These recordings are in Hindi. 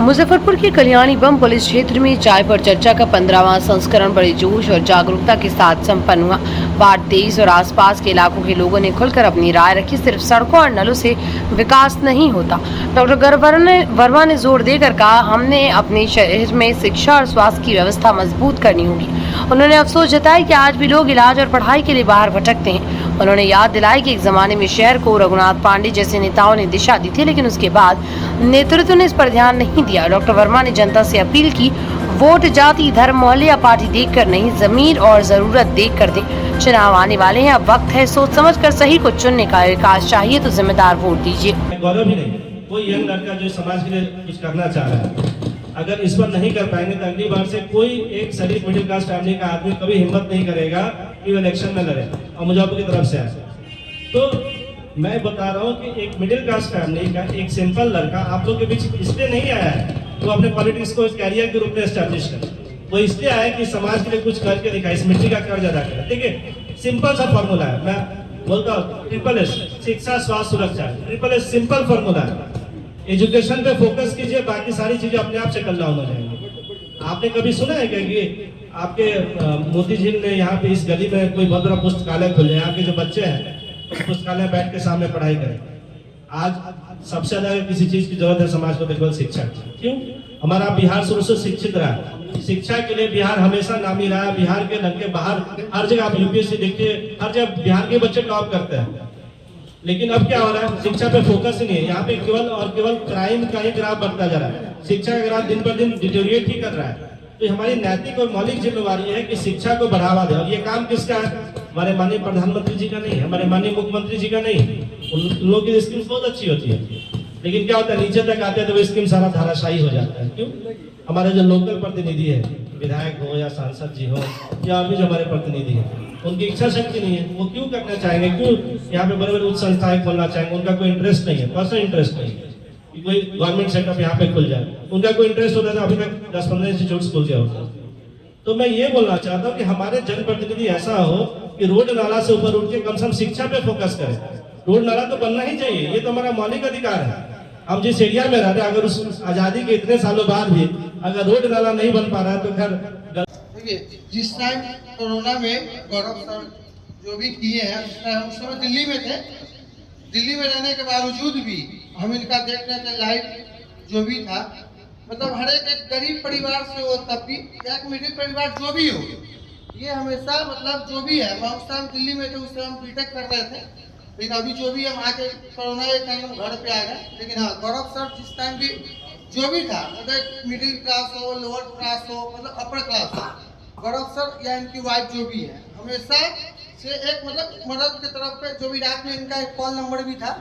मुजफ्फरपुर के कल्याणी बम पुलिस क्षेत्र में चाय पर चर्चा का 15वां संस्करण बड़े जोश और जागरूकता के साथ संपन्न हुआ। वार्ड 23 और आसपास के इलाकों के लोगों ने खुलकर अपनी राय रखी। सिर्फ सड़कों और नलों से विकास नहीं होता। डॉक्टर वर्मा ने जोर देकर कहा, हमने अपने शहर में शिक्षा और स्वास्थ्य की व्यवस्था मजबूत करनी होगी। उन्होंने अफसोस जताया कि आज भी लोग इलाज और पढ़ाई के लिए बाहर भटकते हैं। उन्होंने याद दिलाई कि एक जमाने में शहर को रघुनाथ पांडे जैसे नेताओं ने दिशा दी थी, लेकिन उसके बाद नेतृत्व ने इस पर ध्यान नहीं दिया। डॉक्टर वर्मा ने जनता से अपील की, वोट जाति धर्म मोहल्ले या पार्टी देखकर नहीं, जमीन और जरूरत देखकर दें। चुनाव आने वाले हैं, अब वक्त है सोच समझकर सही को चुनने का। विकास चाहिए तो जिम्मेदार वोट दीजिए। गौरव ही नहीं, कोई यंग लड़का जो समाज के लिए कुछ करना चाह रहा है, अगर इस पर नहीं कर पाएंगे तो अगली बार से कोई एक शरीफ मिडिल क्लास फैमिली का आदमी कभी हिम्मत नहीं करेगा कि वो इलेक्शन में लड़े और मुजफ्फरपुर की तरफ से आए। तो मैं बता रहा हूँ कि एक मिडिल क्लास फैमिली का एक सिंपल लड़का आप लोग के बीच इसलिए नहीं आया है तो अपने पॉलिटिक्स को कैरियर के रूप में एस्टैब्लिश करे। वो इसलिए आया कि समाज के लिए कुछ करके दिखाए, इस मिट्टी का कर्ज अदा करे। ठीक है, सिंपल सा फॉर्मूला है। मैं बोलता हूँ SSS, शिक्षा स्वास्थ्य सुरक्षा, SSS सिंपल फॉर्मूला है। एजुकेशन पे फोकस कीजिए, बाकी सारी चीजें अपने आप से कल डाउन हो जाएंगी। आपने कभी सुना है क्या कि आपके मोती झील ने यहाँ पे इस गली में कोई बहुत बड़ा पुस्तकालय खोले, यहाँ के जो बच्चे हैं उस पुस्तकालय में बैठ के सामने पढ़ाई करें? आज सबसे ज्यादा किसी चीज की जरूरत है समाज को, देखो शिक्षा। क्यों? हमारा बिहार शुरू से शिक्षित रहा, शिक्षा के लिए बिहार हमेशा नामी रहा। बिहार के लड़के बाहर हर जगह, आप UPSC देखिए, हर जगह बिहार के बच्चे टॉप करते हैं। लेकिन अब क्या हो रहा है, शिक्षा पे फोकस ही नहीं है। यहाँ पे केवल और केवल क्राइम का ही ग्राफ बढ़ता जा रहा है, शिक्षा का ग्राफ दिन पर दिन डिटेरियोरेट ही कर रहा है। तो हमारी नैतिक और मौलिक जिम्मेवारी है कि शिक्षा को बढ़ावा दे। और ये काम किसका है? हमारे माननीय प्रधानमंत्री जी का नहीं है, हमारे माननीय मुख्यमंत्री जी का नहीं। उन लोगों की स्कीम बहुत अच्छी होती है, लेकिन क्या होता है, नीचे तक आते हैं तो वो स्कीम सारा धाराशायी हो जाता है। क्यों? हमारे जो लोकल प्रतिनिधि है, विधायक हो या सांसद जी हो या और भी जो हमारे प्रतिनिधि है, उनकी इच्छा शक्ति नहीं है। वो क्यों करना चाहेंगे? क्यों यहाँ पे बड़े बड़े उच्च संस्थाएं खोलना चाहेंगे? उनका कोई इंटरेस्ट नहीं है, पर्सनल इंटरेस्ट नहीं है कि कोई गवर्नमेंट सेटअप यहाँ पे खुल जाए। उनका कोई इंटरेस्ट होता था अभी तक 10-15 इंस्टीट्यूट खुल गया होता। तो मैं ये बोलना चाहता हूँ कि हमारे जनप्रतिनिधि ऐसा हो कि रोड नाला से ऊपर उठ के कम से कम शिक्षा पे फोकस करें। रोड नाला तो बनना ही चाहिए, ये तो हमारा मौलिक अधिकार है। हम जिस एरिया में रहते हैं, अगर उस आजादी के इतने सालों बाद भी अगर रोड नाला नहीं बन पा रहा है तो खैर। जिस टाइम कोरोना में गौरव सर जो भी किए हैं, हम उस समय दिल्ली में थे। दिल्ली में रहने के बावजूद भी हम इनका देख रहे थे लाइव जो भी था। मतलब हर एक गरीब परिवार से हो, तब भी एक मिडिल परिवार जो भी हो, ये हमेशा मतलब जो भी है। मैं उस टाइम दिल्ली में थे, उस टाइम हम बीटेक कर रहे थे। लेकिन अभी जो भी हम आके कोरोना के टाइम हम घर पे आ गए। लेकिन हाँ, गौरव सर जिस टाइम भी जो भी था, मतलब मिडिल क्लास हो, लोअर क्लास हो, मतलब अपर क्लास हो, गौरव सर या इनकी वाइफ जो भी है, हमेशा से एक मतलब मदद की तरफ पे। जो भी रात में इनका एक कॉल नंबर भी था,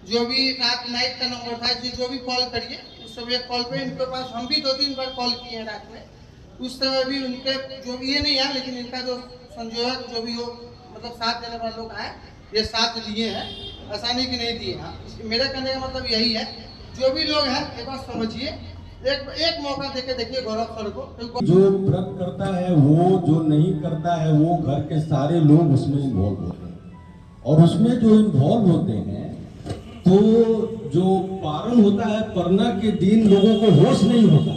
जो भी रात नाइट का नंबर था, जो भी कॉल करिए उस समय कॉल पे इनके पास हम भी 2-3 बार कॉल किए हैं रात में। उस समय भी उनके जो भी ये नहीं है, लेकिन इनका जो संयोजक जो भी हो, मतलब साथ देने वाले लोग आए, ये साथ लिए हैं, आसानी की नहीं दिए। हाँ, मेरे कहने का मतलब यही है, जो भी लोग हैं एक बार समझिए, एक मौका देके देखिए गौरव सर को। जो व्रत करता है वो, जो नहीं करता है वो, घर के सारे लोग उसमें इन्वॉल्व होते हैं। और उसमें जो इन्वॉल्व होते हैं तो जो पारण होता है, परना के दिन लोगों को होश नहीं होता।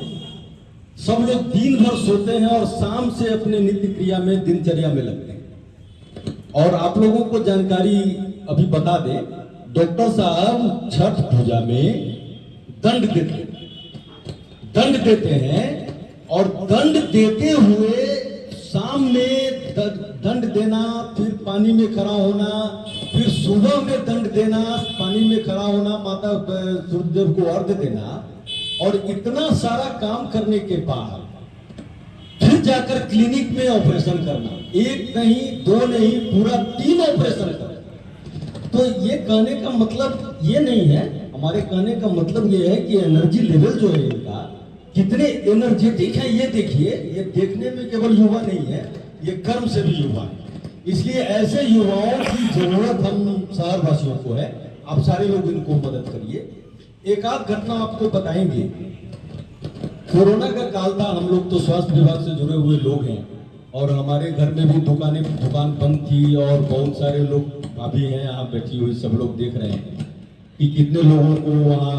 सब लोग दिन भर सोते हैं और शाम से अपने नित्य क्रिया में, दिनचर्या में लगते हैं। और आप लोगों को जानकारी अभी बता दें, डॉक्टर साहब छठ पूजा में दंड देते हैं और दंड देते हुए शाम में दंड देना, फिर पानी में खड़ा होना, फिर सुबह में दंड देना, पानी में खड़ा होना, माता सूर्यदेव को अर्घ्य देना, और इतना सारा काम करने के बाद फिर जाकर क्लिनिक में ऑपरेशन करना। एक नहीं, दो नहीं, पूरा 3 ऑपरेशन करना। तो ये कहने का मतलब ये नहीं है, हमारे कहने का मतलब ये है कि एनर्जी लेवल जो है इनका कितने एनर्जेटिक है, ये देखिए। ये देखने में केवल युवा नहीं है, ये कर्म से भी युवा है। इसलिए ऐसे युवाओं की जरूरत हम शहर वासियों को है। आप सारे लोग इनको मदद करिए। एक आध घटना आपको बताएंगे। कोरोना का काल था, हम लोग तो स्वास्थ्य विभाग से जुड़े हुए लोग हैं और हमारे घर में भी दुकान बंद थी और बहुत सारे लोग भाभी हैं यहाँ बैठी हुई, सब लोग देख रहे हैं कि कितने लोगों को वहाँ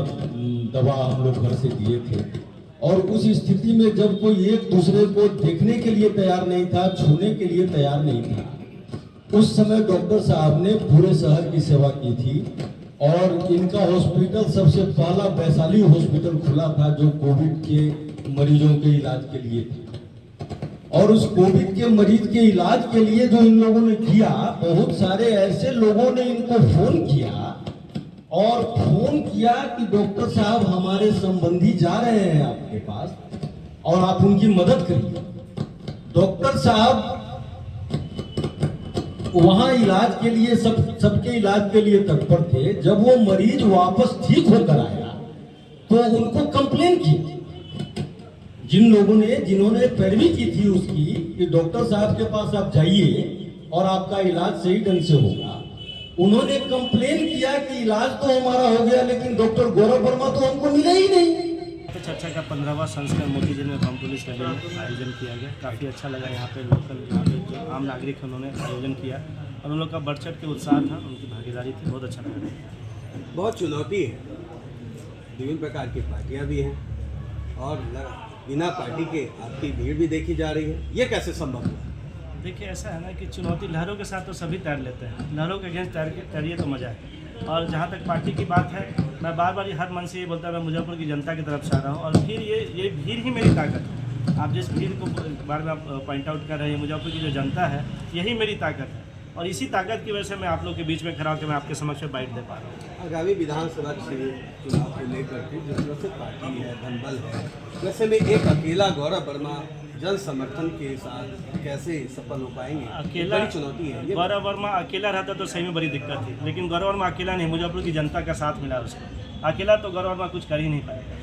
दवा हम लोग घर से दिए थे। और उस स्थिति में जब कोई एक दूसरे को देखने के लिए तैयार नहीं था, छूने के लिए तैयार नहीं था, उस समय डॉक्टर साहब ने पूरे शहर की सेवा की थी और इनका हॉस्पिटल सबसे पहला वैशाली हॉस्पिटल खुला था जो कोविड के मरीजों के इलाज के लिए थी। और उस कोविड के मरीज के इलाज के लिए जो इन लोगों ने किया, बहुत सारे ऐसे लोगों ने इनको फोन किया और फोन किया कि डॉक्टर साहब हमारे संबंधी जा रहे हैं आपके पास और आप उनकी मदद करिए। डॉक्टर साहब वहां इलाज के लिए सबके इलाज के लिए तत्पर थे। जब वो मरीज वापस ठीक होकर आया तो उनको कंप्लेन की, जिन्होंने पैरवी की थी उसकी कि डॉक्टर साहब के पास आप जाइए और आपका इलाज सही ढंग से होगा, उन्होंने कंप्लेन किया कि इलाज तो हमारा हो गया लेकिन डॉक्टर गौरव वर्मा तो हमको मिले ही नहीं। चर्चा का 15वां संस्करण मोती जिले में बम पुलिस रैली में आयोजन किया गया। काफ़ी अच्छा लगा। यहाँ पे जो आम नागरिक हैं उन्होंने आयोजन किया और उन लोग का बढ़ चढ़ के उत्साह था, उनकी भागीदारी थी, बहुत अच्छा लगा। बहुत चुनौती है, विभिन्न प्रकार की पार्टियाँ भी हैं और बिना पार्टी के आपकी भीड़ भी देखी जा रही है, ये कैसे संभव है? देखिए ऐसा है ना कि चुनौती लहरों के साथ तो सभी तैर लेते हैं, लहरों के अगेंस्ट तैरिए तो मज़ा है। और जहाँ तक पार्टी की बात है, मैं बार बार हर मन से ये बोलता मैं मुजफ्फरपुर की जनता की तरफ से आ रहा हूँ और फिर ये भीड़ ही मेरी ताकत है। आप जिस भीड़ को बार बार पॉइंट आउट कर रहे हैं, मुजफ्फरपुर की जो जनता है यही मेरी ताकत है और इसी ताकत की वजह से मैं आप लोग के बीच में खड़ा होकर मैं आपके समक्ष में बाइट दे पा रहा हूँ। आगामी विधानसभा चुनाव को लेकर के जिस तरह से पार्टी है, धनबल है, वैसे में एक अकेला गौरव वर्मा जन समर्थन के साथ कैसे सफल हो पाएंगे? अकेला बड़ी चुनौती है। गौरव वर्मा अकेला रहता तो सही में बड़ी दिक्कत थी, लेकिन गौरव वर्मा अकेला नहीं, मुजफ्फरपुर की जनता का साथ मिला उसको। अकेला तो गौरव वर्मा कुछ कर ही नहीं पाएगा।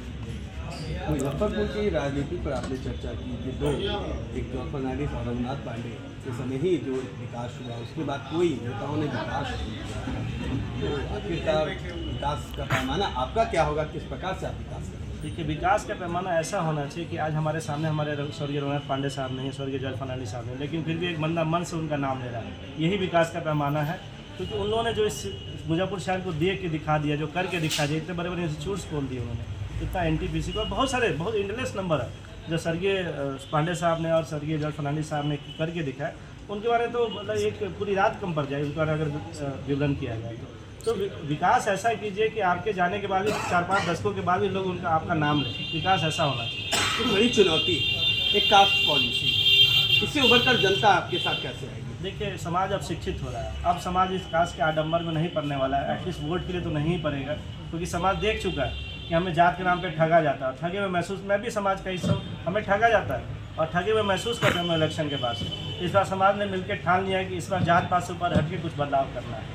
मुजफ्फरपुर की राजनीति पर आपने चर्चा की कि दो, एक जॉर्ज फर्नांडिस और रघुनाथ पांडे के समय ही जो विकास हुआ, उसके बाद कोई नेताओं ने विकास नहीं। तो आखिरकार विकास का पैमाना आपका क्या होगा, किस प्रकार से आप विकास करेंगे? देखिए विकास का पैमाना ऐसा होना चाहिए कि आज हमारे सामने हमारे स्वर्गीय रघुनाथ पांडे साहब नहीं, स्वर्गीय जॉर्ज फर्नांडिस साहब नहीं, लेकिन फिर भी एक बंदा मन से उनका नाम ले रहा है, यही विकास का पैमाना है। क्योंकि उन लोगों ने जो इस मुजफ्फरपुर शहर को दे के दिखा दिया, जो करके दिखा दिया, इतने बड़े बड़े इंस्टीट्यूट्स खोल दिए उन्होंने, इतना NTPC को बहुत इंटरनेस नंबर है जो स्वर्गीय पांडे साहब ने और स्वर्गीय जॉर्ज फर्नांडिस साहब ने करके दिखाया। उनके बारे में तो मतलब एक पूरी रात कम पड़ जाए उनके बारे में अगर विवरण किया जाए तो विकास ऐसा कीजिए कि आपके जाने के बाद भी 4-5 दशकों के बाद भी लोग उनका आपका नाम लें। विकास ऐसा होना चाहिए। तो बड़ी चुनौती एक कास्ट पॉलिसी, इससे उभरकर जनता आपके साथ कैसे आएगी? देखिए समाज अब शिक्षित हो रहा है, अब समाज इस कास्ट के आडंबर में नहीं पड़ने वाला है, एटलीस्ट वोट के लिए तो नहीं पड़ेगा, क्योंकि समाज देख चुका है कि हमें जात के नाम पे ठगा जाता है। ठगे में महसूस, मैं भी समाज का हिस्सा हूँ, हमें ठगा जाता है और ठगे में महसूस करते हैं इलेक्शन के बाद। इस बार समाज ने मिलकर ठान लिया है कि इस बार जात पात से ऊपर हटके कुछ बदलाव करना है।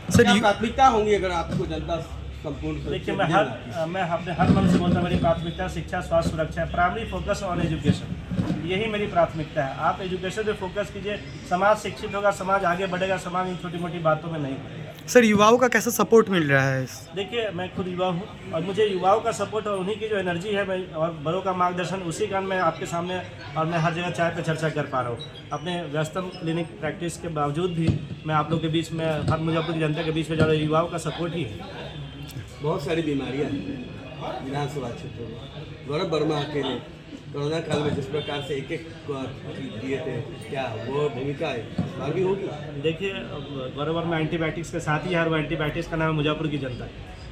सर क्या प्राथमिकता होंगी अगर आपको जनता संपूर्ण? देखिए मैं अपने हर मन से बोलता हूँ, मेरी प्राथमिकता शिक्षा, स्वास्थ्य, सुरक्षा है। प्राइमरी फोकस ऑन एजुकेशन, यही मेरी प्राथमिकता है। आप एजुकेशन पे फोकस कीजिए, समाज शिक्षित होगा, समाज आगे बढ़ेगा, समाज इन छोटी मोटी बातों में नहीं पड़ेगा। सर युवाओं का कैसा सपोर्ट मिल रहा है? देखिए मैं खुद युवा हूँ और मुझे युवाओं का सपोर्ट और उन्हीं की जो एनर्जी है मैं और बड़ों का मार्गदर्शन, उसी कारण मैं आपके सामने और मैं हर जगह चाय पे चर्चा कर पा रहा हूँ। अपने व्यस्तम क्लिनिक प्रैक्टिस के बावजूद भी मैं आप लोग के बीच में, हर मुजफ्फरपुर की जनता के बीच में जा रहे युवाओं का सपोर्ट ही है। बहुत सारी बीमारियाँ हैं विधानसभा क्षेत्र में। गौरव वर्मा अकेले कोरोना काल में जिस प्रकार से एक दिए थे, क्या वो भूमिका इस बार भी होगी? देखिए गौरव वर्मा एंटीबायोटिक्स के साथ ही है और वो एंटीबायोटिक्स का नाम है मुजफ्फरपुर की जनता।